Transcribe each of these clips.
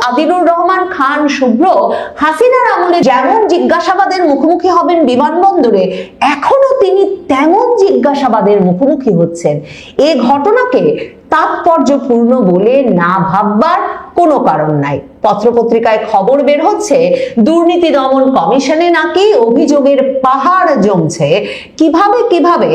আদিলুর রহমান খান শুভ্র হাসিনার আমলে যেমন জিজ্ঞাসাবাদের মুখোমুখি হবেন বিমানবন্দরে, এখনো তিনি তেমন জিজ্ঞাসাবাদের মুখোমুখি হচ্ছেন। এ ঘটনাকে তাৎপর্যপূর্ণ বলে না ভাববার কোনো কারণ নাই। পত্রপত্রিকায় খবর বের হচ্ছে দুর্নীতি দমন কমিশনে নাকি অভিযোগের পাহাড় জমছে। কিভাবে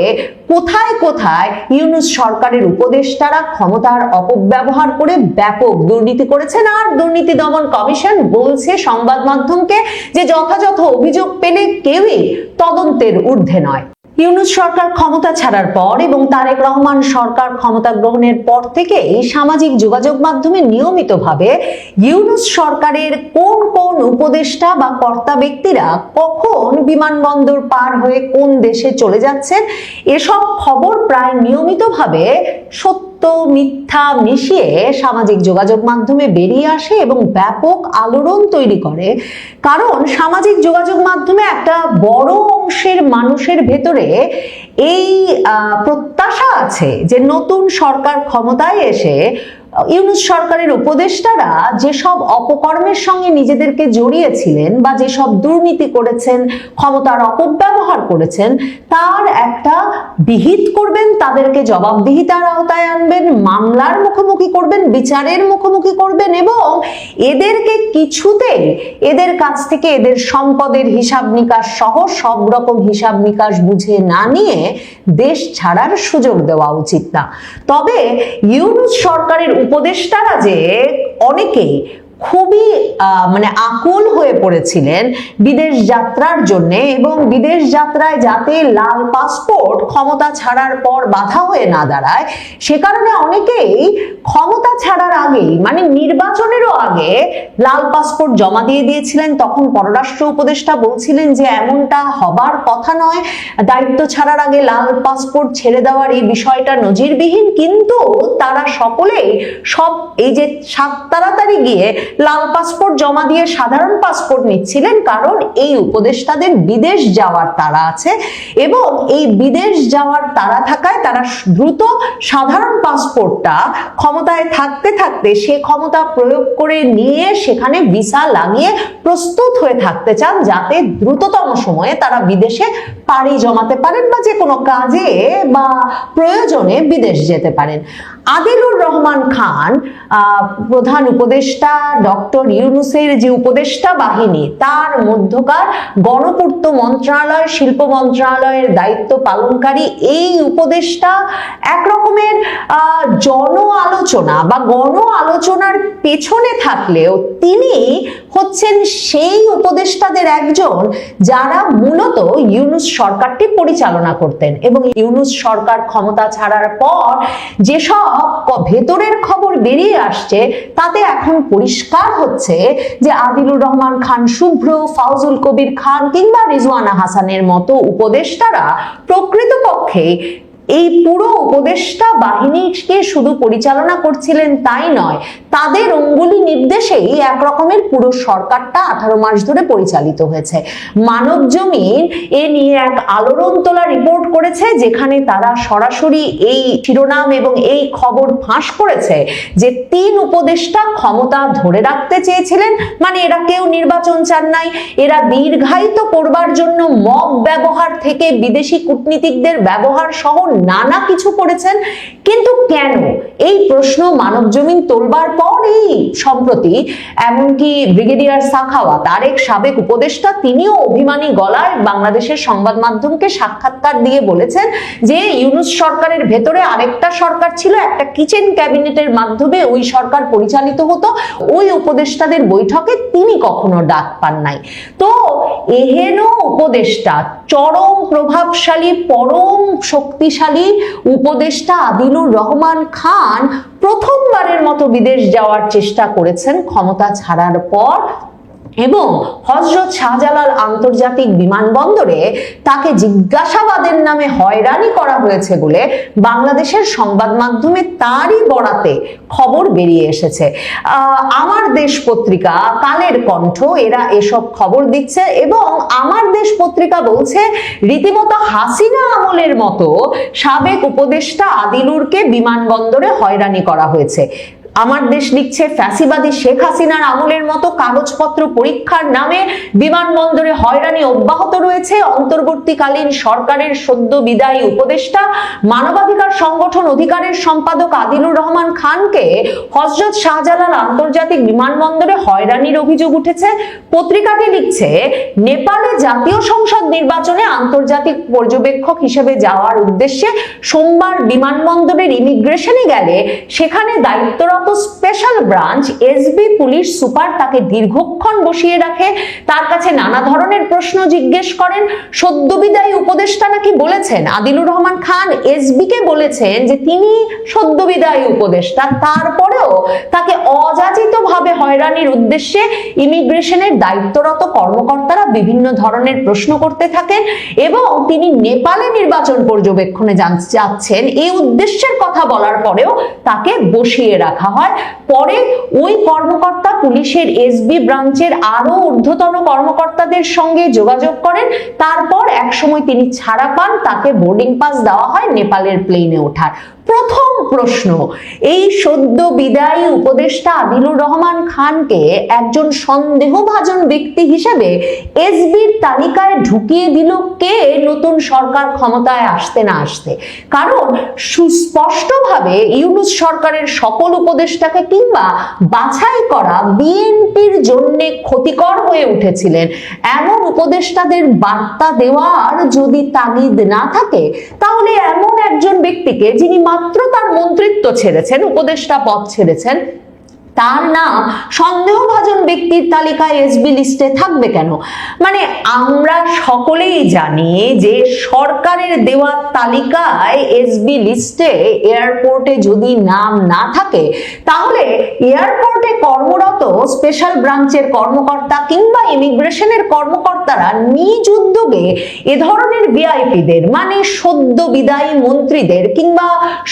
কোথায় কোথায় ইউনূস সরকারের উপদেষ্টারা ক্ষমতার অপব্যবহার করে ব্যাপক দুর্নীতি করেছেন, আর দুর্নীতি দমন কমিশন বলছে সংবাদ মাধ্যমকে যে যথাযথ অভিযোগ পেলে কেউই তদন্তের ঊর্ধ্বে নয়। ইউনূস সরকার ক্ষমতা ছাড়ার পর এবং তারেক রহমান সরকার ক্ষমতা গ্রহণের পর থেকেই সামাজিক যোগাযোগ মাধ্যমে নিয়মিতভাবে ইউনূস সরকারের কোন কোন উপদেষ্টা বা কর্তা ব্যক্তিরা কখন বিমানবন্দর পার হয়ে কোন দেশে চলে যাচ্ছেন, এসব খবর প্রায় নিয়মিতভাবে সত্য মিথ্যা মিশিয়ে সামাজিক যোগাযোগ মাধ্যমে বেরিয়ে আসে এবং ব্যাপক আলোড়ন তৈরি করে। কারণ সামাজিক যোগাযোগ মাধ্যমে একটা বড় অংশের মানুষের ভেতরে এই প্রত্যাশা আছে যে নতুন সরকার ক্ষমতায় এসে ইউনূস সরকারের উপদেষ্টারা যেসব অপকর্মের সঙ্গে নিজেদেরকে জড়িয়েছিলেন বা যেসব দুর্নীতি করেছেন, ক্ষমতার অপব্যবহার করেছেন, তার একটা বিহিত করবেন, তাদেরকে জবাবদিহিতার আওতায় আনবেন, মামলার মুখোমুখি করবেন, বিচারের মুখোমুখি করবেন এবং এদেরকে কিছুতেই এদের কাছ থেকে এদের সম্পদের হিসাব নিকাশ সহ সব রকম হিসাব নিকাশ বুঝে না নিয়ে দেশ ছাড়ার সুযোগ দেওয়া উচিত না। তবে ইউনূস সরকারের উপদেষ্টারা যে অনেকেই খুবই আকুল হয়ে পড়েছিলেন বিদেশ যাত্রার জন্য এবং বিদেশ যাত্রায় যাতে লাল পাসপোর্ট ক্ষমতা ছাড়ার পর বাধা হয়ে না দাঁড়ায়, সে কারণে অনেকেই ক্ষমতা ছাড়ার আগেই নির্বাচনেরও আগে লাল পাসপোর্ট জমা দিয়ে দিয়েছিলেন। তখন পররাষ্ট্র উপদেষ্টা বলছিলেন যে এমনটা হবার কথা নয়, দায়িত্ব ছাড়ার আগে লাল পাসপোর্ট ছেড়ে দেওয়ার এই বিষয়টা নজিরবিহীন। কিন্তু তারা সকলেই এই যে তাড়াতাড়ি গিয়ে লাল পাসপোর্ট জমা দিয়ে সাধারণ পাসপোর্ট নিচ্ছিলেন, কারণ এই উপদেষ্টাদের বিদেশ যাওয়ার তাড়া আছে এবং এই বিদেশ যাওয়ার তাড়া থাকায় তারা দ্রুত সাধারণ পাসপোর্টটা ক্ষমতায় থাকতে থাকতে সে ক্ষমতা প্রয়োগ করে নিয়ে সেখানে ভিসা লাগিয়ে প্রস্তুত হয়ে থাকতে চান, যাতে দ্রুততম সময়ে তারা বিদেশে পাড়ি জমাতে পারেন বা যে কোনো কাজে বা প্রয়োজনে বিদেশ যেতে পারেন। আদিলুর রহমান খান প্রধান উপদেষ্টা ডক্টর ইউনূসের যে উপদেষ্টা বাহিনী, তার মধ্যকার গণপূর্ত মন্ত্রণালয়, শিল্প মন্ত্রণালয়ের দায়িত্ব পালনকারী এই উপদেষ্টা এক রকমের জন আলোচনা বা গণ আলোচনার পেছনে থাকলেও তিনি হচ্ছেন সেই উপদেষ্টাদের একজন যারা মূলত ইউনূস সরকারটি পরিচালনা করতেন। এবং ইউনূস সরকার ক্ষমতা ছাড়ার পর যেসব ভেতরের খবর বেরিয়ে আসছে তাতে এখন পরিষ্কার হচ্ছে যে আদিলুর রহমান খান শুভ্র, ফাউজুল কবির খান কিংবা রিজওয়ানা হাসানের মতো উপদেষ্টারা প্রকৃতপক্ষে এই পুরো উপদেষ্টা বাহিনীকে শুধু পরিচালনা করছিলেন তাই নয়, তাদের অঙ্গুলি নির্দেশেই এক রকমের পুরো সরকারটা 18 মাস ধরে পরিচালিত হয়েছে। মানবজমিন এ নিয়ে এক আলোড়ন তোলা রিপোর্ট করেছে, যেখানে তারা সরাসরি এই শিরোনাম এবং এই খবর ফাঁস করেছে যে 3 উপদেষ্টা ক্ষমতা ধরে রাখতে চেয়েছিলেন, এরা কেউ নির্বাচন চান নাই, এরা দীর্ঘায়িত করবার জন্য মব ব্যবহার থেকে বিদেশি কূটনীতিকদের ব্যবহার সহ নানা কিছু করেছেন। কিন্তু কেন এই প্রশ্ন মানবজমিন তোলবার পর এই সম্প্রতি এমনকি ব্রিগেডিয়ার সাখাওয়াত, আরেক সাবেক উপদেষ্টা, তিনিও অভিমানী গলায় বাংলাদেশের সংবাদ মাধ্যমকে সাক্ষাৎকার দিয়ে বলেছেন যে ইউনূস সরকারের ভেতরে আরেকটা সরকার ছিল, একটা কিচেন ক্যাবিনেটের মাধ্যমে ওই সরকার পরিচালিত হতো, ওই উপদেষ্টাদের বৈঠকে তিনি কখনো ডাক পান নাই। তো এহেন উপদেষ্টা, চরম প্রভাবশালী, পরম শক্তিশালী উপদেষ্টা আদিলুর রহমান খান প্রথমবারের মতো বিদেশ যাওয়ার চেষ্টা করেছেন ক্ষমতা ছাড়ার পর এবং হযরত শাহজালাল আন্তর্জাতিক বিমানবন্দরে তাকে জিজ্ঞাসাবাদের নামে হয়রানি করা হয়েছে বলে বাংলাদেশের সংবাদ মাধ্যমে তারই বরাতে খবর বেরিয়ে এসেছে। আমার দেশ পত্রিকা, কালের কণ্ঠ, এরা এসব খবর দিচ্ছে এবং আমার দেশ পত্রিকা বলছে রীতিমতো হাসিনা আমলের মতো সাবেক উপদেষ্টা আদিলুরকে বিমানবন্দরে হয়রানি করা হয়েছে। আমার দেশ লিখছে, ফ্যাসিবাদী শেখ হাসিনার আমলের মতো কাগজপত্র পরীক্ষার নামে বিমানবন্দরে হয়রানি অব্যাহত রয়েছে। অন্তর্বর্তীকালীন সরকারের সদ্য বিদায়ী উপদেষ্টা মানবাধিকার সংগঠন অধিকারের সম্পাদক আদিলুর রহমান খানকে হযরত শাহজালাল আন্তর্জাতিক বিমানবন্দরে হয়রানির অভিযোগ উঠেছে। পত্রিকাটি লিখছে, নেপালে জাতীয় সংসদ নির্বাচনে আন্তর্জাতিক পর্যবেক্ষক হিসেবে যাওয়ার উদ্দেশ্যে সোমবার বিমানবন্দরের ইমিগ্রেশনে গেলে সেখানে দায়িত্বরত special branch SB police super তাকে দীর্ঘক্ষণ বসিয়ে রাখে, তার কাছে নানা ধরনের প্রশ্ন জিজ্ঞেস করেন। সদ্য বিদায়ী উপদেষ্টা নাকি বলেছেন, আদিলুর রহমান খান এসবি কে বলেছেন যে তিনি সদ্য বিদায়ী উপদেষ্টা, তারপরেও তাকে অযাচিতভাবে হয়রানির উদ্দেশ্যে ইমিগ্রেশনের দায়িত্বরত কর্মকর্তারা বিভিন্ন ধরনের প্রশ্ন করতে থাকেন এবং তিনি নেপালে নির্বাচন পর্যবেক্ষণে যাচ্ছেন এই উদ্দেশ্যের কথা বলার পরেও তাকে বসিয়ে রাখা হয়। পরে ওই কর্মকর্তা পুলিশের এসবি ব্রাঞ্চের আরো ঊর্ধ্বতন কর্মকর্তাদের সঙ্গে যোগাযোগ করেন। তারপর একসময় তিনি ছাড়া পান, তাকে বোর্ডিং পাস দেওয়া হয় নেপালের প্লেনে ওঠার। প্রথম প্রশ্ন, এই সদ্য বিদায়ী উপদেষ্টা আদিলুর রহমান খানকে একজন সন্দেহভাজন ব্যক্তি হিসেবে এসবির তালিকায় ঢুকিয়ে দিল কে নতুন সরকার ক্ষমতায় আসতে না আসতে? কারণ সুস্পষ্টভাবে ইউনূস সরকারের সকল উপদেষ্টাকে কিংবা বাছাই করা বিএনপির জন্য ক্ষতিকর হয়ে উঠেছিলেন এমন উপদেষ্টাদের বার্তা দেওয়ার যদি তাগিদ না থাকে, তাহলে এমন একজন ব্যক্তিকে যিনি মাত্র তার মন্ত্রিত্ব ছেড়েছেন, উপদেষ্টা পদ ছেড়েছেন, তার নাম সন্দেহভাজন ব্যক্তির তালিকায় এসবি লিস্টে থাকবে কেন? মানে আমরা সকলেই জানি যে সরকারের দেওয়া তালিকায় এসবি লিস্টে এয়ারপোর্টে যদি নাম না থাকে, তাহলে এয়ারপোর্টে কর্মরত স্পেশাল ব্রাঞ্চের কর্মকর্তা কিংবা ইমিগ্রেশনের কর্মকর্তারা নিজ উদ্যোগে এ ধরনের ভিআইপিদের, মানে সদ্য বিদায়ী মন্ত্রীদের কিংবা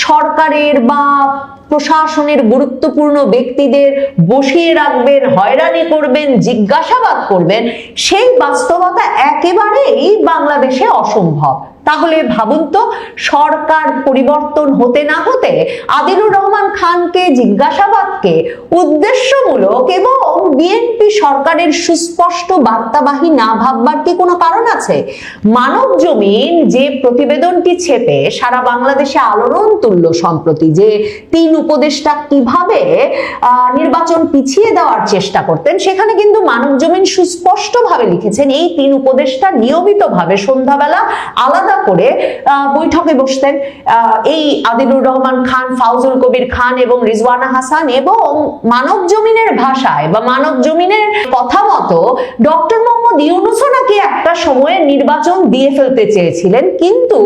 সরকারের বা প্রশাসনের গুরুত্বপূর্ণ ব্যক্তিদের বসিয়ে রাখবেন, হয়রানি করবেন, জিজ্ঞাসাবাদ করবেন, সেই বাস্তবতা একেবারেই বাংলাদেশে অসম্ভব। তাহলে ভাবুন তো, সরকার পরিবর্তন হতে না হতে আদিলুর রহমান খানকে জিজ্ঞাসাবাদকে উদ্দেশ্যমূলক এবং বিএনপি সরকারের সুস্পষ্ট বার্তাবাহী না ভাববার কি কোনো কারণ আছে? মানব জমিন যে প্রতিবেদনটি ছেপে সারা বাংলাদেশে আলোড়ন তুলল সম্প্রতি, যে 3 উপদেষ্টা কিভাবে নির্বাচন পিছিয়ে দেওয়ার চেষ্টা করতেন, সেখানে কিন্তু মানব জমিন সুস্পষ্টভাবে লিখেছেন এই 3 উপদেষ্টা নিয়মিতভাবে সন্ধ্যাবেলা আলাদা করে বৈঠকে বসতেন। এই আদিলুর রহমান খান, ফাউজুল কবির খান এবং রিজওয়ানা হাসান, এবং মানব জমিনের ভাষায় বা মানব জমিনের কথা মতো ডক্টর মোহাম্মদ ইউনূসও নাকি একটা সময়ে নির্বাচন দিয়ে ফেলতে চেয়েছিলেন, কিন্তু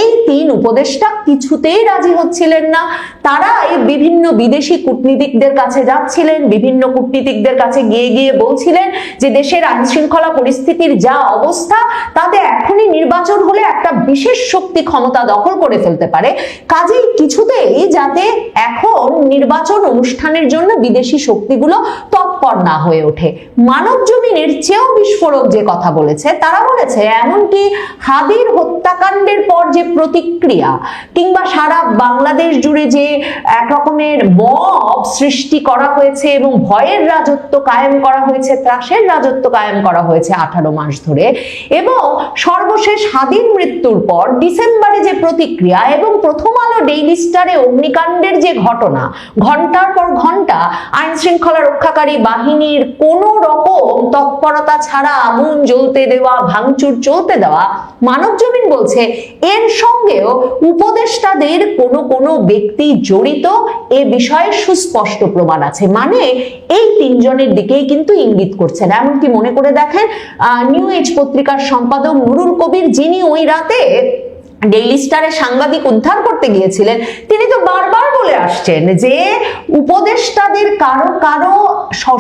এই 3 উপদেষ্টা কিছুতেই রাজি হচ্ছিলেন না। তারা এই বিভিন্ন বিদেশি কূটনীতিকদের কাছে যাচ্ছিলেন, বিভিন্ন কূটনীতিকদের কাছে গিয়ে গিয়ে বলছিলেন যে দেশের আইন শৃঙ্খলা পরিস্থিতির যা অবস্থা, তাতে এখনই নির্বাচন হলে একটা বিশেষ শক্তি ক্ষমতা দখল করে ফেলতে পারে, কাজেই কিছুতেই যাতে এখন নির্বাচন অনুষ্ঠানের জন্য বিদেশি শক্তিগুলো তৎপর না হয়ে ওঠে। মানব জমিনের চেয়েও বিস্ফোরক যে কথা বলেছে, তারা বলেছে এমনকি হাদির হত্যাকাণ্ডের পর যে প্রতিক্রিয়া কিংবা সারা বাংলাদেশ জুড়ে যে এক রকমের মব সৃষ্টি করা হয়েছে এবং ভয়ের রাজত্ব কায়েম করা হয়েছে, ত্রাসের রাজত্ব কায়েম করা হয়েছে 18 মাস ধরে, এবং সর্বশেষ হাদির মৃত্যুর পর ডিসেম্বরে যে প্রতিক্রিয়া এবং প্রথম আলো ডেইলি স্টারে অগ্নিকাণ্ডের যে ঘটনা, ঘন্টার পর ঘন্টা আইন শৃঙ্খলা রক্ষাকারী বাহিনীর কোনো রকম তৎপরতা ছাড়া আগুন জ্বলতে দেওয়া, ভাঙচুর চলতে দেওয়া, মানব জমিন বলছে এর সঙ্গেও উপদেষ্টাদের কোনো ব্যক্তি জড়িত এ বিষয়ে সুস্পষ্ট প্রমাণ আছে। মানে এই 3 জনের দিকেই কিন্তু ইঙ্গিত করছেন। এমনকি মনে করে দেখেন, নিউ এজ পত্রিকার সম্পাদক নুরুল কবির, যিনি ওই রাতে ডেইলি স্টারে সাংবাদিক উদ্ধার করতে গিয়েছিলেন, তিনি তো বারবার বলে আসছেন যে উপদেষ্টাদের কারো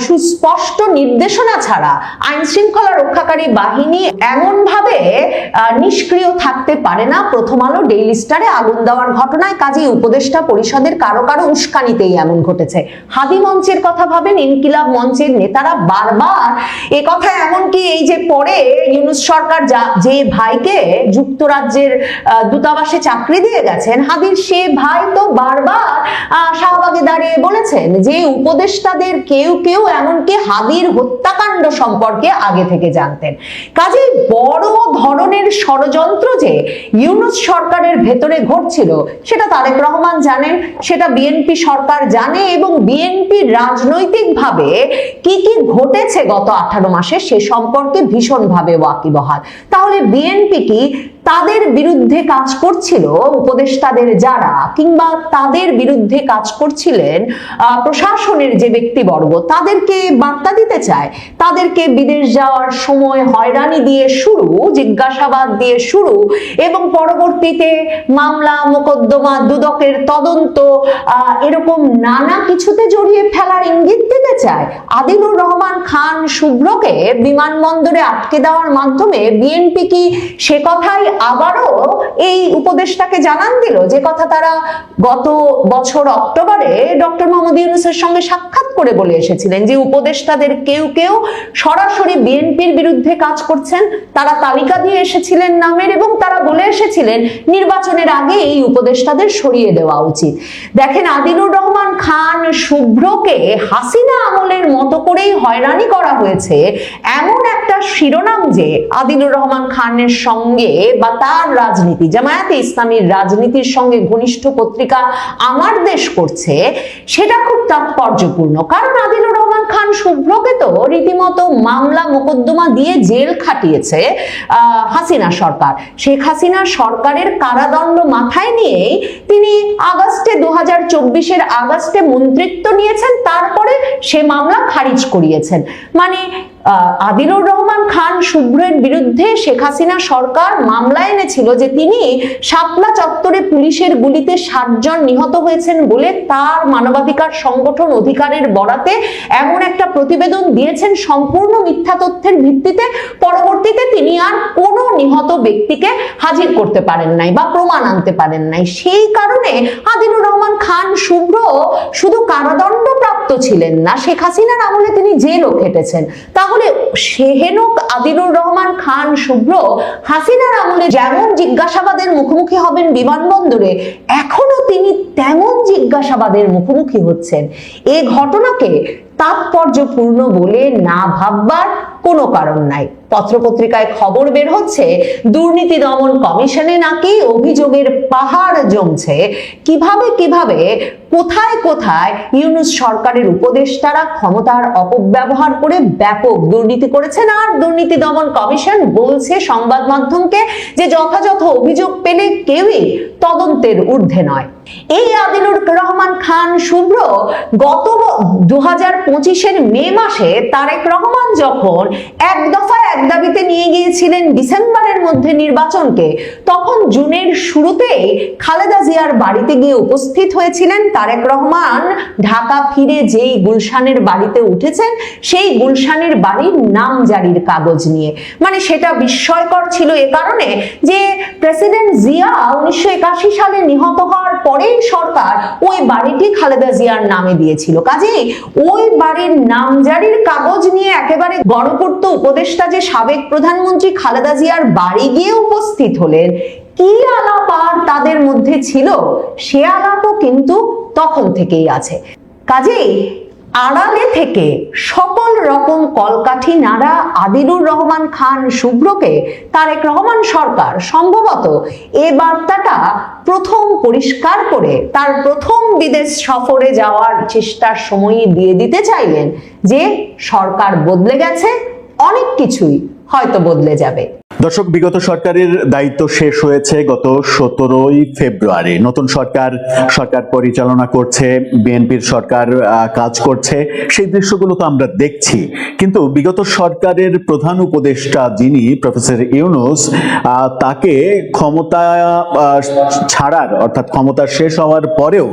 সুস্পষ্ট নির্দেশনা ছাড়া আইন শৃঙ্খলা রক্ষাকারী বাহিনী এমন ভাবে নিষ্ক্রিয় থাকতে পারে না প্রথম আলো ডেইলি স্টারে আগুন দেওয়ার ঘটনায়। কাজেই উপদেষ্টা পরিষদের কারো উস্কানিতেই এমন ঘটেছে। হাদি মঞ্চের কথা ভাবেন, ইনকিলাব মঞ্চের নেতারা বারবার এ কথা, এমনকি এই যে পরে ইউনূস সরকার যে ভাইকে যুক্তরাজ্যের দূতাবাসে চাকরি দিয়ে গেছেন, হাদির সে ভাই তো বারবার শাহবাগে দাঁড়িয়ে বলেছেন যে উপদেষ্টাদের কেউ কেউ এমনকি হাদির হত্যাকাণ্ড সম্পর্কে আগে থেকে জানতেন। কাজেই বড় ধরনের ষড়যন্ত্র যে ইউনূস সরকারের ভেতরে ঘটছিল সেটা তারেক রহমান জানেন, সেটা বিএনপি সরকার জানে, এবং বিএনপি রাজনৈতিকভাবে কি কি ঘটেছে গত 18 মাসে সে সম্পর্কে ভীষণভাবে ওয়াকিবহাল। তাহলে বিএনপি কি তাদের বিরুদ্ধে কাজ করছিল উপদেষ্টাদের যারা, কিংবা তাদের বিরুদ্ধে কাজ করছিলেন প্রশাসনের যে ব্যক্তিবর্গ, তাদেরকে বার্তা দিতে চায়, তাদেরকে বিদেশ যাওয়ার সময় হয়রানি দিয়ে শুরু, জিজ্ঞাসাবাদ দিয়ে শুরু, এবং পরবর্তীতে মামলা মোকদ্দমা দুদকের তদন্ত এরকম নানা কিছুতে জড়িয়ে ফেলার ইঙ্গিত দিতে চায়? আদিলুর রহমান খান শুভ্রকে বিমানবন্দরে আটকে দেওয়ার মাধ্যমে বিএনপি কি সে কথাই আবারও এই উপদেষ্টাকে জানান দিল যে কথা তারা গত বছর অক্টোবরে ডক্টর মোহাম্মদ ইউনূসের সঙ্গে সাক্ষাৎ করে বলে এসেছিলেন যে উপদেষ্টাদের কেউ কেউ সরাসরি বিএনপির বিরুদ্ধে কাজ করছেন, তারা তালিকা দিয়ে এসেছিলেন নামের, এবং তারা বলে এসেছিলেন নির্বাচনের আগে এই উপদেষ্টাদের সরিয়ে দেওয়া উচিত। দেখেন, আদিলুর রহমান খান শুভ্রকে হাসিনা আমলের মতো করেই হয়রানি করা হয়েছে এমন একটা শিরোনাম যে আদিলুর রহমান খানের সঙ্গে বা তার রাজনীতি, জামায়াতে ইসলামীর রাজনীতির সঙ্গে ঘনিষ্ঠ পত্রিকা আমার দেশ করছে, সেটা খুব তাৎপর্যপূর্ণ। কারণ আদিলুর রহমান খান শুভ্রকে তো রীতিমতো মামলা মোকদ্দমা দিয়ে জেল খাটিয়েছে হাসিনা সরকার। শেখ হাসিনা সরকারের কারাদণ্ড মাথায় নিয়েই তিনি আগস্টে 2024-এর আগস্টে মন্ত্রিত্ব নিয়েছেন, তারপরে সে মামলা খারিজ করিয়েছেন। মানে আদিলুর রহমান খান শুভ্রের বিরুদ্ধে শেখ হাসিনা সরকার মামলা এনেছিল যে তিনি শাপলা চত্বরে পুলিশের গুলিতে 60 জন নিহত হয়েছেন বলে তার মানবাধিকার সংগঠন অধিকারের বরাতে এমন একটা প্রতিবেদন দিয়েছেন সম্পূর্ণ মিথ্যা তথ্যের ভিত্তিতে। পরবর্তীতে তিনি আর কোনো নিহত ব্যক্তিকে হাজির করতে পারেন নাই বা প্রমাণ আনতে পারেন নাই। সেই কারণে আদিলুর রহমান খান শুভ্র শুধু কারাদণ্ড প্রাপ্ত ছিলেন না, শেখ হাসিনার আমলে তিনি জেলও খেটেছেন। তাহলে সেহেনক আদিলুর রহমান খান শুভ্র হাসিনার আমলে যেমন জিজ্ঞাসাবাদের মুখোমুখি হবেন বিমানবন্দরে, এখনো তিনি তেমন জিজ্ঞাসাবাদের মুখোমুখি হচ্ছেন। এই ঘটনাকে তাৎপর্যপূর্ণ বলে না ভাববার কোনো কারণ নাই। পত্রপত্রিকায় খবর বের হচ্ছে দুর্নীতি দমন কমিশনে নাকি অভিযোগের পাহাড় জমছে। কিভাবে কিভাবে কোথায় কোথায় ইউনূস সরকারের উপদেষ্টারা ক্ষমতার অপব্যবহার করে ব্যাপক দুর্নীতি করেছেন, আর দুর্নীতি দমন কমিশন বলছে সংবাদ মাধ্যমকে যে যথাযথ অভিযোগ পেলে কেউই তদন্তের ঊর্ধ্বে নয়। এই আদিলুর রহমান খান শুভ্র গত 2025-এর মে মাসে তারেক রহমান যখন এক দফায় এক দাবিতে নিয়ে গিয়েছিলেন ডিসেম্বরের মধ্যে নির্বাচনকে, তখন জুনের শুরুতেই খালেদা জিয়ার বাড়িতে গিয়ে উপস্থিত হয়েছিলেন তারেক রহমান। ঢাকা ফিরে যেই গুলশানের বাড়িতে উঠেছেন সেই গুলশানের বাড়ির নামজারির কাগজ নিয়ে। মানে সেটা বিস্ময়কর ছিল এ কারণে যে প্রেসিডেন্ট জিয়া 1981 সালে নিহত হওয়ার পরেই সরকার ওই বাড়িটি খালেদা জিয়ার নামে দিয়েছিল। কাজেই ওই বাড়ির নামজারির কাগজ নিয়ে একেবারে গণপূর্ত উপদেষ্টা যে সাবেক প্রধানমন্ত্রী খালেদা জিয়ার বাড়ি গিয়ে উপস্থিত হলেন, কি আলাপ আর তাদের মধ্যে ছিল সে আলাপও কিন্তু তখন থেকেই আছে। কাজেই আড়ালে থেকে সকল রকম কলকাঠি নাড়া আদিলুর রহমান খান শুভ্রকে তারেক রহমান সরকার সম্ভবত এ বার্তাটা প্রথম পরিষ্কার করে তার প্রথম বিদেশ সফরে যাওয়ার চেষ্টার সময়ই দিয়ে দিতে চাইলেন যে সরকার বদলে গেছে, অনেক কিছুই হয়তো বদলে যাবে। দর্শক, বিগত সরকারের দায়িত্ব শেষ হয়েছে গত 17ই ফেব্রুয়ারি। নতুন সরকার পরিচালনা করছে, বিএনপির সরকার কাজ করছে, সেই দৃশ্যগুলো তো আমরা দেখছি। কিন্তু বিগত সরকারের প্রধান উপদেষ্টা যিনি প্রফেসর ইউনূস, তাকে ক্ষমতা ছাড়ার অর্থাৎ ক্ষমতা শেষ হওয়ার পরেও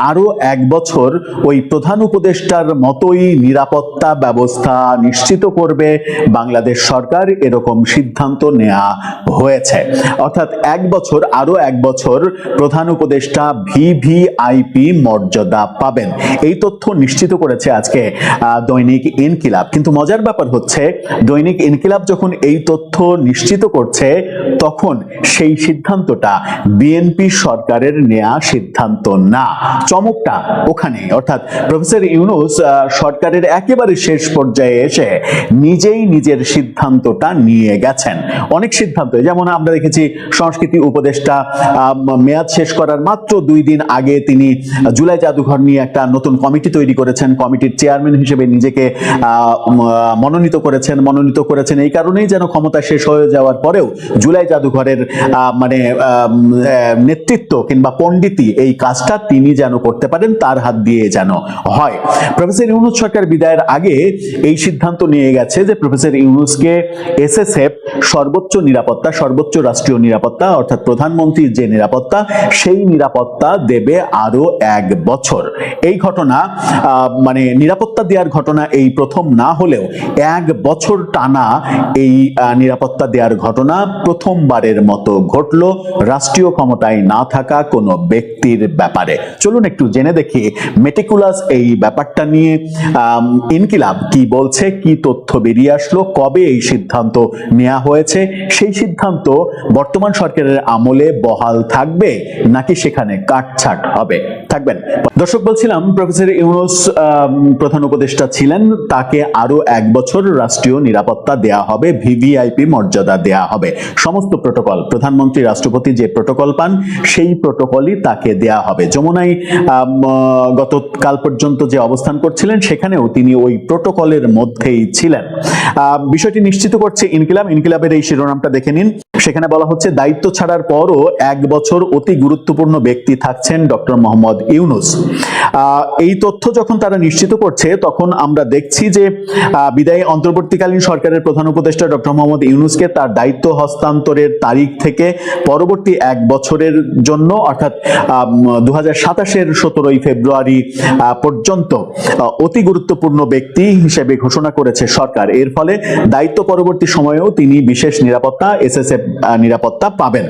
আরো 1 বছর ওই প্রধান উপদেষ্টার মতোই নিরাপত্তা ব্যবস্থা নিশ্চিত করবে বাংলাদেশ সরকার, এরকম সিদ্ধান্ত নেওয়া হয়েছে। অর্থাৎ আরো এক বছর প্রধান উপদেষ্টা ভিভিআইপি মর্যাদা পাবেন, এই তথ্য নিশ্চিত করেছে আজকে দৈনিক ইনকিলাব। কিন্তু মজার ব্যাপার হচ্ছে, দৈনিক ইনকিলাব যখন এই তথ্য নিশ্চিত করছে তখন সেই সিদ্ধান্তটা বিএনপি সরকারের নেয়া সিদ্ধান্ত না। চমকটা ওখানে, অর্থাৎ প্রফেসর ইউনূস সরকারের একেবারে শেষ পর্যায়ে এসে নিজেই নিজের সিদ্ধান্তটা নিয়ে গেছেন। অনেক সিদ্ধান্ত, যেমন আমরা দেখেছি সংস্কৃতি উপদেষ্টা মেয়াদ শেষ করার মাত্র 2 দিন আগে তিনি জুলাই জাদুঘর নিয়ে একটা নতুন কমিটি তৈরি করেছেন, কমিটির চেয়ারম্যান হিসেবে নিজেকে মনোনীত করেছেন এই কারণেই যেন ক্ষমতা শেষ হয়ে যাওয়ার পরেও জুলাই জাদুঘরের মানে নেতৃত্ব কিংবা পণ্ডিতি এই কাজটা তিনি যেন করতে পারেন, তার হাত দিয়ে যেন হয়। প্রফেসর ইউনূস সরকার বিদায়ের আগে এই সিদ্ধান্ত নিয়ে গেছে যে প্রফেসর ইউনূসকে এসএসএফ সর্বোচ্চ নিরাপত্তা, সর্বোচ্চ রাষ্ট্রীয় নিরাপত্তা, অর্থাৎ প্রধানমন্ত্রীর যে নিরাপত্তা, সেই নিরাপত্তা দেবে আরো 1 বছর। এই ঘটনা মানে নিরাপত্তা দেওয়ার ঘটনা এই প্রথম না হলেও 1 বছর টানা এই নিরাপত্তা দেওয়ার ঘটনা প্রথমবারের মতো ঘটলো রাষ্ট্রীয় ক্ষমতায় না থাকা কোনো ব্যক্তির ব্যাপারে। চলুন একটু জেনে দেখি মেটিকুলাস এই ব্যাপারটা নিয়ে ইনকিলাব কি বলছে, কি তথ্য বেরিয়ে আসলো, কবে এই সিদ্ধান্ত নেওয়া হয়েছে, সেই সিদ্ধান্ত বর্তমান সরকারের আমলে বহাল থাকবে নাকি সেখানে কাটছাট হবে। থাকবেন দর্শক, বলছিলাম প্রফেসর ইউনূস প্রধান উপদেষ্টা ছিলেন, তাকে আরো 1 বছর রাষ্ট্রীয় নিরাপত্তা দেয়া হবে, ভিভিআইপি মর্যাদা দেয়া হবে। সমস্ত প্রটোকল, প্রধানমন্ত্রী রাষ্ট্রপতি যে প্রটোকল পান সেই প্রটোকলই তাকে দেয়া হবে। যমুনায় গতকাল পর্যন্ত যে অবস্থান করছিলেন সেখানেও তিনি ওই প্রটোকলের মধ্যেই ছিলেন। বিষয়টি নিশ্চিত করছে ইনকিলাবের এই শিরোনামটা দেখে নিন। সেখানে বলা হচ্ছে, দায়িত্ব ছাড়ার পরও 1 বছর অতি গুরুত্বপূর্ণ ব্যক্তি থাকছেন ডক্টর মোহাম্মদ ইউনূস। এই তথ্য যখন তারা নিশ্চিত করছে তখন আমরা দেখছি যে বিদায়ী অন্তর্বর্তীকালীন সরকারের প্রধান উপদেষ্টা ডক্টর মোহাম্মদ ইউনূসকে তার দায়িত্ব হস্তান্তরের তারিখ থেকে পরবর্তী 1 বছরের জন্য, অর্থাৎ 2027-এর 17 ফেব্রুয়ারি পর্যন্ত অতি গুরুত্বপূর্ণ ব্যক্তি হিসেবে ঘোষণা করেছে সরকার। এর ফলে দায়িত্ব পরবর্তী সময়েও তিনি বিশেষ নিরাপত্তা, এসএসএফ নিরাপত্তা পাবেন।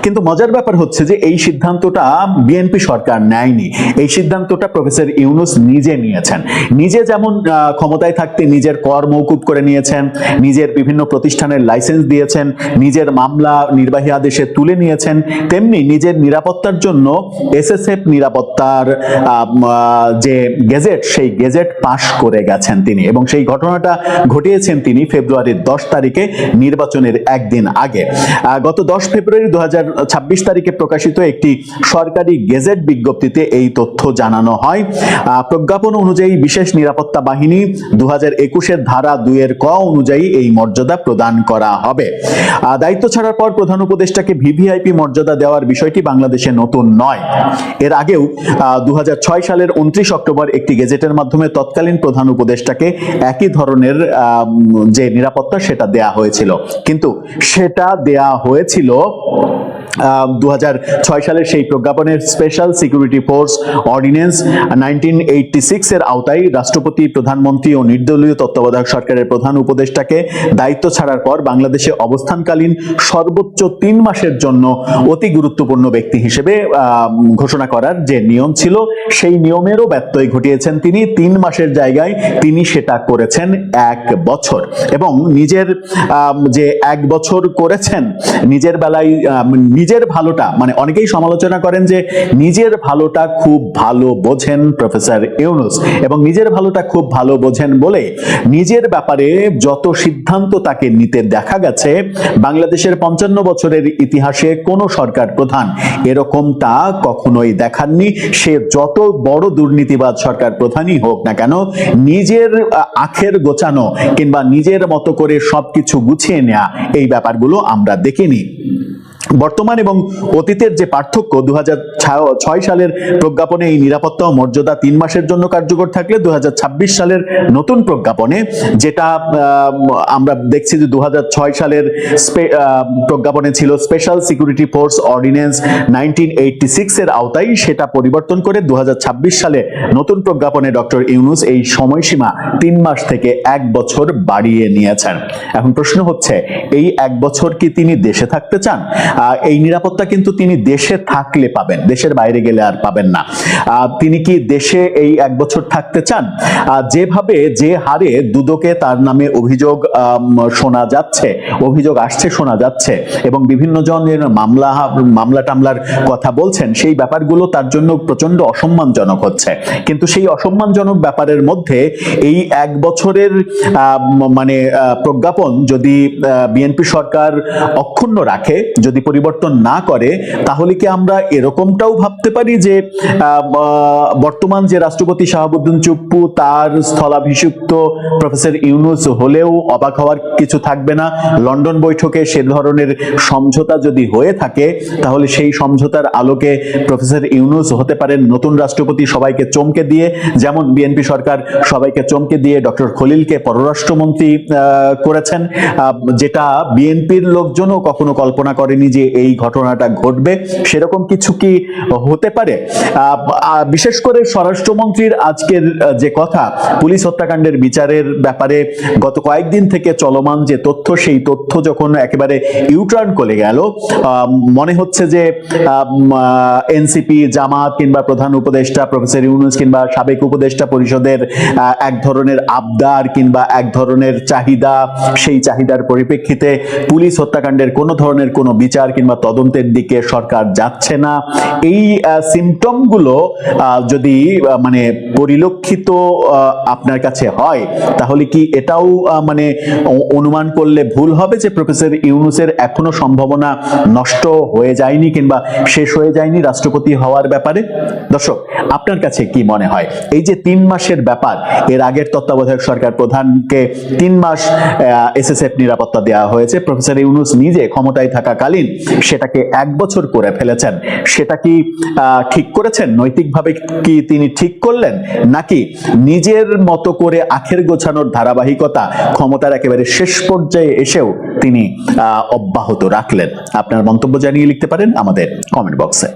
কিন্তু মজার ব্যাপার হচ্ছে যে এই সিদ্ধান্তটা বিএনপি সরকার নেয়নি, এই সিদ্ধান্তটা প্রফেসর ইউনূস নিজে নিয়েছেন। নিজে যেমন ক্ষমতায় থাকতে নিজের কর মওকুফ করে নিয়েছেন, নিজের বিভিন্ন প্রতিষ্ঠানের লাইসেন্স দিয়েছেন, নিজের মামলা নির্বাহী আদেশে তুলে নিয়েছেন, তেমনি নিজের নিরাপত্তার জন্য এসএসএফ নিরাপত্তার যে গেজেট, সেই গেজেট পাশ করে গেছেন তিনি, এবং সেই ঘটনাটা ঘটিয়েছেন তিনি ফেব্রুয়ারির 10 তারিখে, নির্বাচনের একদিন আগে। গত 10 ফেব্রুয়ারি 2026 তারিখে প্রকাশিত একটি সরকারি গেজেট বিজ্ঞপ্তিতে এই তথ্য জানানো হয়। প্রজ্ঞাপন অনুযায়ী বিশেষ নিরাপত্তা বাহিনী 2021-এর ধারা 2-এর ক অনুযায়ী এই মর্যাদা প্রদান করা হবে। দায়িত্ব ছাড়ার পর প্রধান উপদেষ্টাকে ভিভিআইপি মর্যাদা দেওয়ার বিষয়টি বাংলাদেশে নতুন নয়। এর আগেও 2006 সালের 29 অক্টোবর একটি গেজেটের মাধ্যমে তৎকালীন প্রধান উপদেষ্টাকে একই ধরনের যে নিরাপত্তা সেটা দেয়া হয়েছিল, কিন্তু সেটা দেয়া হয়েছিল 2006 সালের সেই প্রজ্ঞাপনের স্পেশাল সিকিউরিটি ফোর্স অর্ডিন্যান্স 1986 এর আওতায় রাষ্ট্রপতি, প্রধানমন্ত্রী ও নির্দলীয় তত্ত্বাবধায়ক সরকারের প্রধান উপদেষ্টাকে দায়িত্ব ছাড়ার পর বাংলাদেশে অবস্থানকালীন সর্বোচ্চ 3 মাসের জন্য অতি গুরুত্বপূর্ণ ব্যক্তি হিসেবে ঘোষণা করার যে নিয়ম ছিল, সেই নিয়মেরও ব্যত্যয় ঘটিয়েছেন তিনি। 3 মাসের জায়গায় তিনি সেটা করেছেন 1 বছর, এবং নিজের যে 1 বছর করেছেন, নিজের বেলায় নিজের ভালোটা, মানে অনেকেই সমালোচনা করেন যে নিজের ভালোটা খুব ভালো বোঝেন প্রফেসর ইউনূস, এবং নিজের ভালোটা খুব ভালো বোঝেন বলে নিজের ব্যাপারে যত সিদ্ধান্ত তাকে নিতে দেখা গেছে, বাংলাদেশের 55 বছরের ইতিহাসে কোন সরকার প্রধান এরকমটা কখনোই দেখাননি। সে যত বড় দুর্নীতিবাজ সরকার প্রধানই হোক না কেন, নিজের আখের গোছানো কিংবা নিজের মতো করে সবকিছু গুছিয়ে নেওয়া, এই ব্যাপারগুলো আমরা দেখিনি। বর্তমান এবং অতীতের যে পার্থক্য, 2006 সালের প্রজ্ঞাপনে এই নিরাপত্তা ও মর্যাদা 3 মাসের জন্য কার্যকর থাকলে 2026 সালের নতুন প্রজ্ঞাপনে, যেটা আমরা দেখছি যে 2006 সালের প্রজ্ঞাপনে ছিল স্পেশাল সিকিউরিটি ফোর্স অর্ডিন্যান্স 1986 এর আওতায়, সেটা পরিবর্তন করে 2026 সালে নতুন প্রজ্ঞাপনে ডক্টর ইউনূস এই সময়সীমা 3 মাস থেকে 1 বছর বাড়িয়ে নিয়েছেন। এখন প্রশ্ন হচ্ছে, এই 1 বছর কি তিনি দেশে থাকতে চান? এই নিরাপত্তা কিন্তু তিনি দেশে থাকলে পাবেন, দেশের বাইরে গেলে আর পাবেন না। তিনি কি দেশে এই 1 বছর থাকতে চান? যেভাবে যে হারে দুদকে তার নামে অভিযোগ শোনা যাচ্ছে, অভিযোগ আসছে শোনা যাচ্ছে, এবং বিভিন্ন জনের মামলা টামলার কথা বলছেন, সেই ব্যাপারগুলো তার জন্য প্রচন্ড অসম্মানজনক হচ্ছে। কিন্তু সেই অসম্মানজনক ব্যাপারের মধ্যে এই 1 বছরের মানে প্রজ্ঞাপন যদি বিএনপি সরকার অক্ষুণ্ণ রাখে, যদি পরিবর্তন না করে, তাহলে কি আমরা এরকমটাও ভাবতে পারি যে বর্তমান যে রাষ্ট্রপতি শাহাবুদ্দিন চুপ্পু, তার স্থলাভিষিক্ত প্রফেসর ইউনূস হলেও অবাক হওয়ার কিছু থাকবে না? লন্ডন বৈঠকে সে ধরনের সমঝোতা যদি হয়ে থাকে, তাহলে সেই সমঝোতার আলোকে প্রফেসর ইউনূস হতে পারেন নতুন রাষ্ট্রপতি, সবাইকে চমকে দিয়ে, যেমন বিএনপি সরকার সবাইকে চমকে দিয়ে ডক্টর খলিলকে পররাষ্ট্রমন্ত্রী করেছেন, যেটা বিএনপির লোকজনও কখনো কল্পনা করেনি যে এই ঘটনাটা ঘটবে। সেরকম কিছু কি হতে পারে? বিশেষ করে স্বরাষ্ট্রমন্ত্রীর আজকের যে কথা, পুলিশ হত্যাকাণ্ডের বিচারের ব্যাপারে গত কয়েকদিন থেকে চলমান যে তথ্য, সেই তথ্য যখন একেবারে ইউটার্ন করে গেল, মনে হচ্ছে যে এনসিপি, জামাত কিংবা প্রধান উপদেষ্টা প্রফেসর ইউনূস কিংবা সাবেক উপদেষ্টা পরিষদের এক ধরনের আবদার কিংবা এক ধরনের চাহিদা, সেই চাহিদার পরিপ্রেক্ষিতে পুলিশ হত্যাকাণ্ডের কোনো ধরনের কোনো বিচার কিংবা তদন্তের দিকে সরকার যাচ্ছে না। এই সিমটম গুলো যদি মানে পরিলক্ষিত আপনার কাছে হয়, তাহলে কি এটাও মানে অনুমান করলে ভুল হবে যে প্রফেসর ইউনূসের এখনো সম্ভাবনা নষ্ট হয়ে যায়নি কিংবা শেষ হয়ে যায়নি রাষ্ট্রপতি হওয়ার ব্যাপারে? দর্শক, আপনার কাছে কি মনে হয়? এই যে 3 মাসের ব্যাপার, এর আগের তত্ত্বাবধায়ক সরকার প্রধানকে 3 মাস এসএসএফ নিরাপত্তা দেওয়া হয়েছে, প্রফেসর ইউনূস নিজে ক্ষমতায় থাকাকালীন সেটাকে 1 বছর করে ফেলেছেন। সেটা কি ঠিক করেছেন? নৈতিকভাবে কি তিনি ঠিক করলেন, নাকি নিজের মতো করে আখের গোছানোর ধারাবাহিকতা ক্ষমতার একেবারে শেষ পর্যায়ে এসেও তিনি অব্যাহত রাখলেন? আপনার মন্তব্য জানিয়ে লিখতে পারেন আমাদের কমেন্ট বক্সে।